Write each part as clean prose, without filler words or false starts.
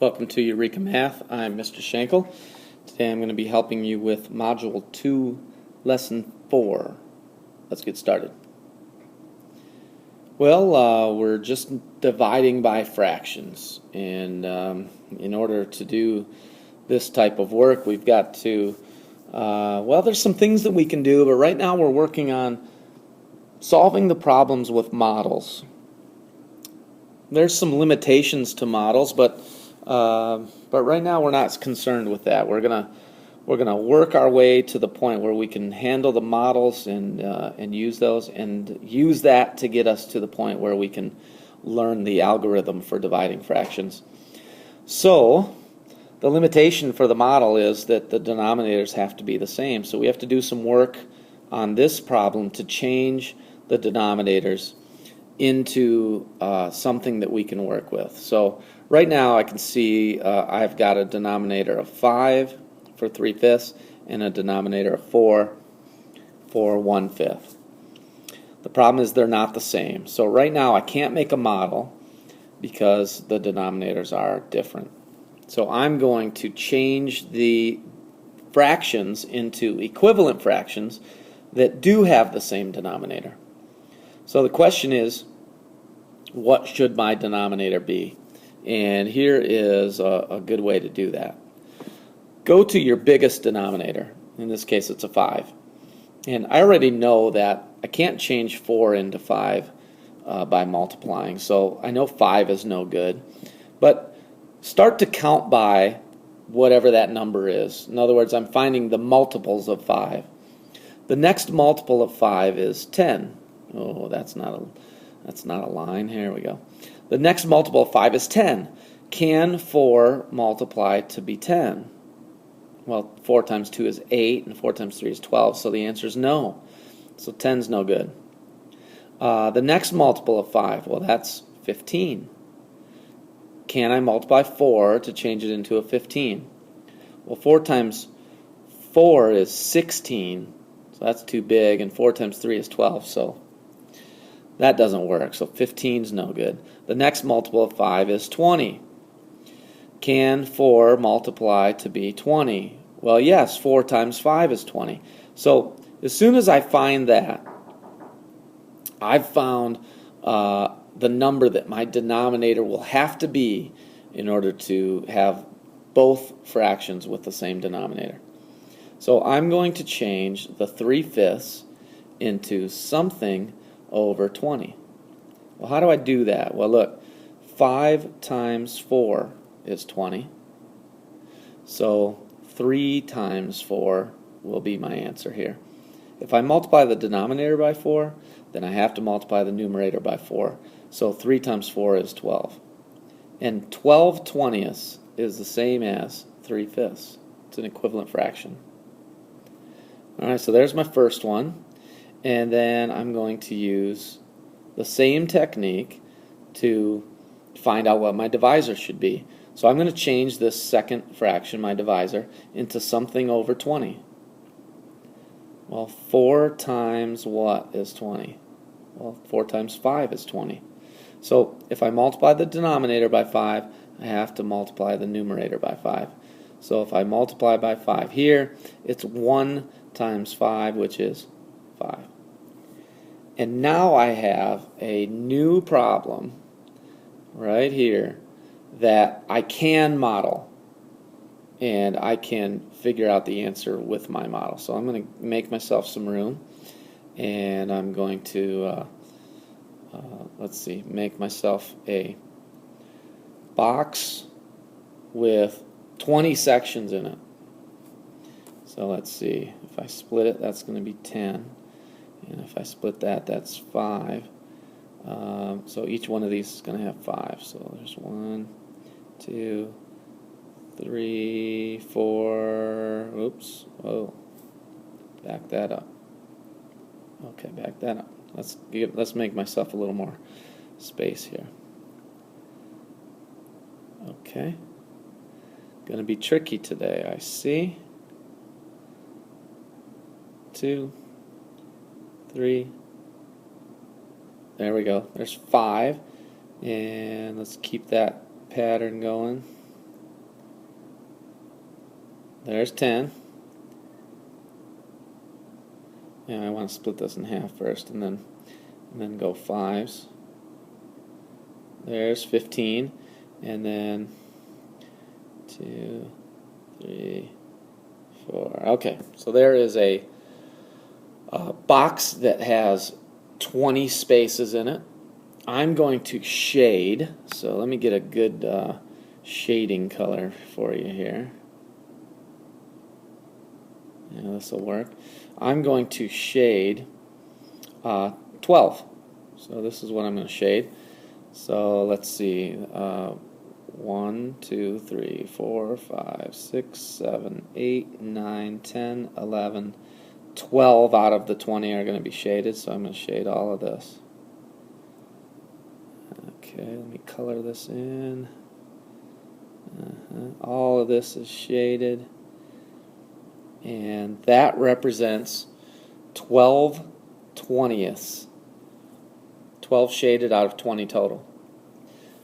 Welcome to Eureka Math. I'm Mr. Shankel. Today I'm going to be helping you with Module 2, Lesson 4. Let's get started. Well, we're just dividing by fractions, and in order to do this type of work, we've got to, there's some things that we can do, but right now we're working on solving the problems with models. There's some limitations to models, but right now we're not concerned with that. We're gonna work our way to the point where we can handle the models and use those, and use that to get us to the point where we can learn the algorithm for dividing fractions. So the limitation for the model is that the denominators have to be the same. So we have to do some work on this problem to change the denominators into something that we can work with. So right now I can see I've got a denominator of 5 for 3/5 and a denominator of 4 for 1/5. The problem is they're not the same. So right now I can't make a model because the denominators are different. So I'm going to change the fractions into equivalent fractions that do have the same denominator. So the question is, what should my denominator be? And here is a good way to do that. Go to your biggest denominator. In this case it's a 5. And I already know that I can't change 4 into 5 by multiplying, so I know 5 is no good. But start to count by whatever that number is. In other words, I'm finding the multiples of 5. The next multiple of 5 is 10. Oh, that's not a line. Here we go. The next multiple of 5 is 10. Can 4 multiply to be 10? Well, 4 times 2 is 8, and 4 times 3 is 12, so the answer is no. So 10 is no good. The next multiple of 5, well, that's 15. Can I multiply 4 to change it into a 15? Well, 4 times 4 is 16, so that's too big, and 4 times 3 is 12, so that doesn't work, so 15 is no good. The next multiple of 5 is 20. Can 4 multiply to be 20? Well, yes, 4 times 5 is 20. So as soon as I find that, I've found the number that my denominator will have to be in order to have both fractions with the same denominator. So I'm going to change the 3/5 into something over 20. Well, how do I do that? Well, look, 5 times 4 is 20. So 3 times 4 will be my answer here. If I multiply the denominator by 4, then I have to multiply the numerator by 4. So 3 times 4 is 12. And 12/20ths is the same as 3/5. It's an equivalent fraction. Alright, so there's my first one. And then I'm going to use the same technique to find out what my divisor should be. So I'm going to change this second fraction, my divisor, into something over 20. Well, 4 times what is 20? Well, 4 times 5 is 20. So if I multiply the denominator by 5, I have to multiply the numerator by 5. So if I multiply by 5 here, it's 1 times 5, which is 5. And now I have a new problem right here that I can model, and I can figure out the answer with my model. So I'm going to make myself some room, and I'm going to make myself a box with 20 sections in it. So let's see, if I split it, that's going to be 10. And if I split that, that's 5. So each one of these is going to have 5. So there's 1, 2, 3, 4. Oops. Oh, back that up. Okay, back that up. Let's make myself a little more space here. Okay. Going to be tricky today, I see. 2, 3. There we go. There's 5. And let's keep that pattern going. There's 10. Yeah, I want to split this in half first and then go 5s. There's 15, and then 2, 3, 4. Okay, so there is a box that has 20 spaces in it. I'm going to shade, so let me get a good shading color for you here. Yeah, this will work. I'm going to shade 12. So this is what I'm going to shade. So let's see. 1, 2, 3, 4, 5, 6, 7, 8, 9, 10, 11, 12 out of the 20 are going to be shaded. So I'm going to shade all of this. Okay, let me color this in. All of this is shaded. And that represents 12 20ths. 12 shaded out of 20 total.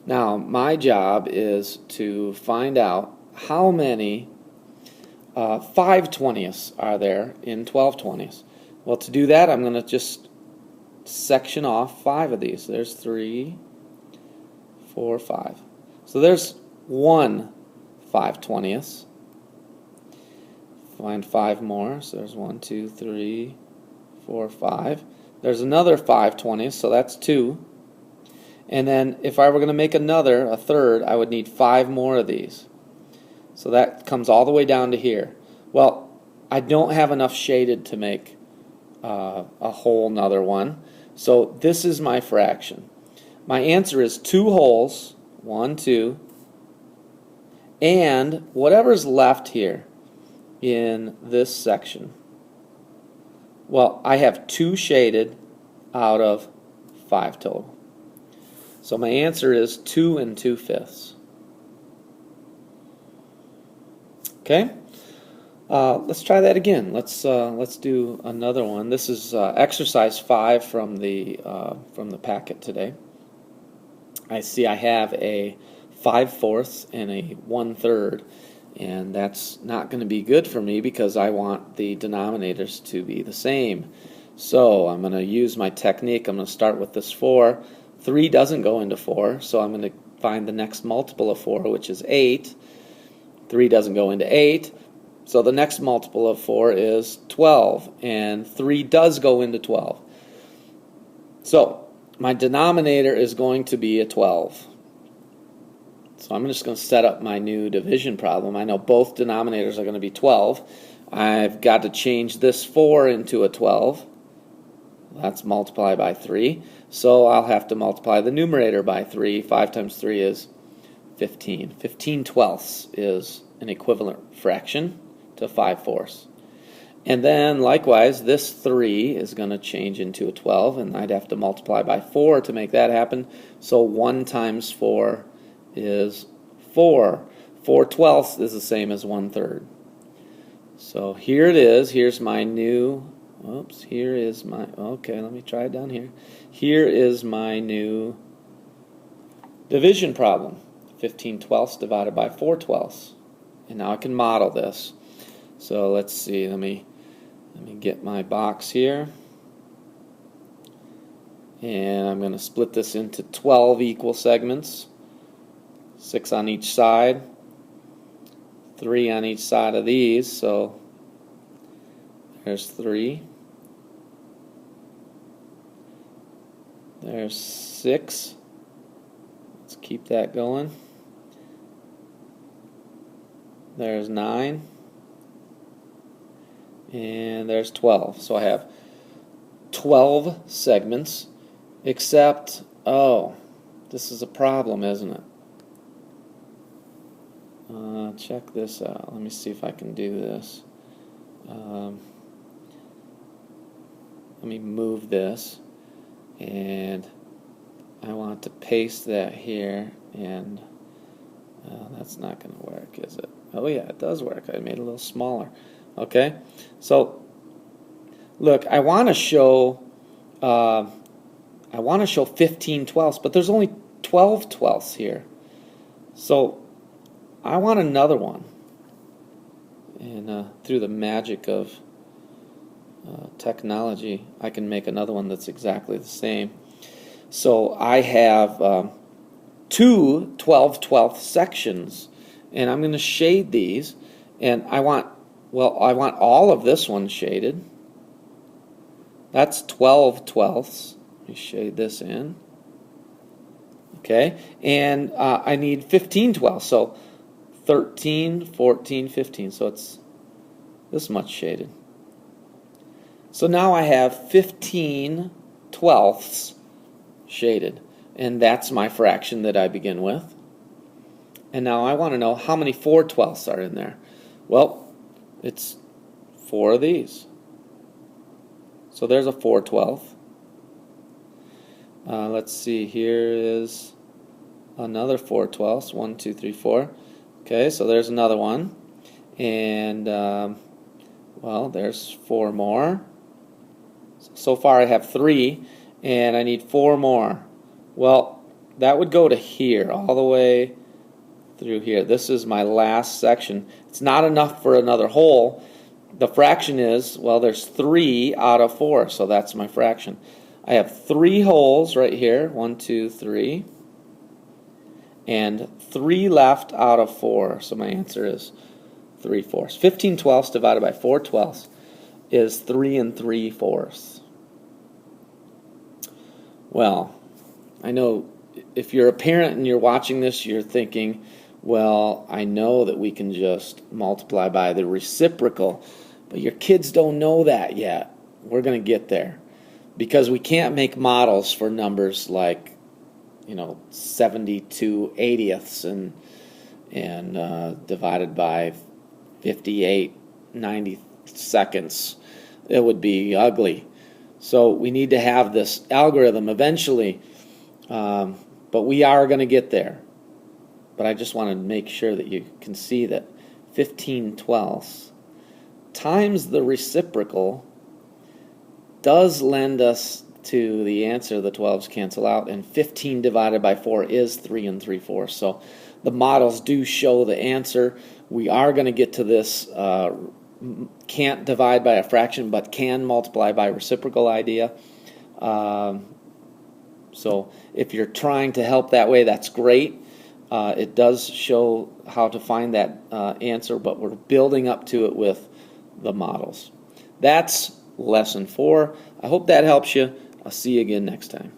Now, my job is to find out how many 5 20ths are there in 12 20ths. Well, to do that, I'm going to just section off 5 of these. There's 3, 4, 5. So there's 1 5 20ths. Find 5 more. So there's 1, 2, 3, 4, 5. There's another 5 20ths, so that's 2. And then if I were going to make a third, I would need 5 more of these. So that comes all the way down to here. Well, I don't have enough shaded to make a whole nother one. So this is my fraction. My answer is 2 wholes, 1, 2, and whatever's left here in this section. Well, I have 2 shaded out of 5 total. So my answer is 2 2/5. Okay, let's try that again. Let's do another one. This is exercise 5 from the packet today. I see I have a 5/4 and a 1/3, and that's not going to be good for me because I want the denominators to be the same. So I'm going to use my technique. I'm going to start with this 4. 3 doesn't go into 4, so I'm going to find the next multiple of 4, which is 8. 3 doesn't go into 8, so the next multiple of 4 is 12, and 3 does go into 12. So my denominator is going to be a 12. So I'm just going to set up my new division problem. I know both denominators are going to be 12. I've got to change this 4 into a 12. That's multiply by 3. So I'll have to multiply the numerator by 3. 5 times 3 is 15. 15 twelfths is an equivalent fraction to 5/4. And then likewise, this 3 is going to change into a 12, and I'd have to multiply by 4 to make that happen. So 1 times 4 is 4. 4 twelfths is the same as 1/3. So here it is. Here's my new, here is my, okay, let me try it down here. Here is my new division problem. 15 twelfths divided by 4 twelfths. And now I can model this. So let's see, let me get my box here. And I'm going to split this into 12 equal segments. 6 on each side. 3 on each side of these, so there's 3. There's 6. Let's keep that going. There's 9. And there's 12. So I have 12 segments, except, oh, this is a problem, isn't it? Check this out. Let me see if I can do this. Let me move this, and I want to paste that here, and that's not going to work, is it? Oh yeah, it does work. I made it a little smaller. Okay, so look, I want to show 15 twelfths, but there's only 12 twelfths here. So I want another one, And through the magic of technology, I can make another one that's exactly the same. So I have two 12/12 sections, and I'm going to shade these, and I want all of this one shaded. That's 12/12. Let me shade this in. Okay, and I need 15/12, so 13, 14, 15, so it's this much shaded. So now I have 15/12 shaded, and that's my fraction that I begin with. And now I want to know how many 4/12 are in there. Well, it's 4 of these. So there's a 4/12. Let's see, here is another 4/12. 1, 2, 3, 4. Okay, so there's another one. And, well, there's 4 more. So far I have 3, and I need 4 more. Well, that would go to here, all the way through here. This is my last section. It's not enough for another whole. The fraction is, well, there's 3 out of 4, so that's my fraction. I have 3 holes right here, 1, 2, 3, and 3 left out of 4, so my answer is 3/4. 15/12 divided by 4/12 is 3 3/4. Well, I know if you're a parent and you're watching this, you're thinking, well, I know that we can just multiply by the reciprocal, but your kids don't know that yet. We're going to get there, because we can't make models for numbers like, 72/80ths and divided by 58/90 It would be ugly. So we need to have this algorithm eventually, but we are going to get there. But I just want to make sure that you can see that 15/12 times the reciprocal does lend us to the answer. The 12s cancel out, and 15 divided by 4 is 3 3/4. So the models do show the answer. We are going to get to this can't divide by a fraction but can multiply by reciprocal idea. So if you're trying to help that way, that's great. It does show how to find that answer, but we're building up to it with the models. That's lesson 4. I hope that helps you. I'll see you again next time.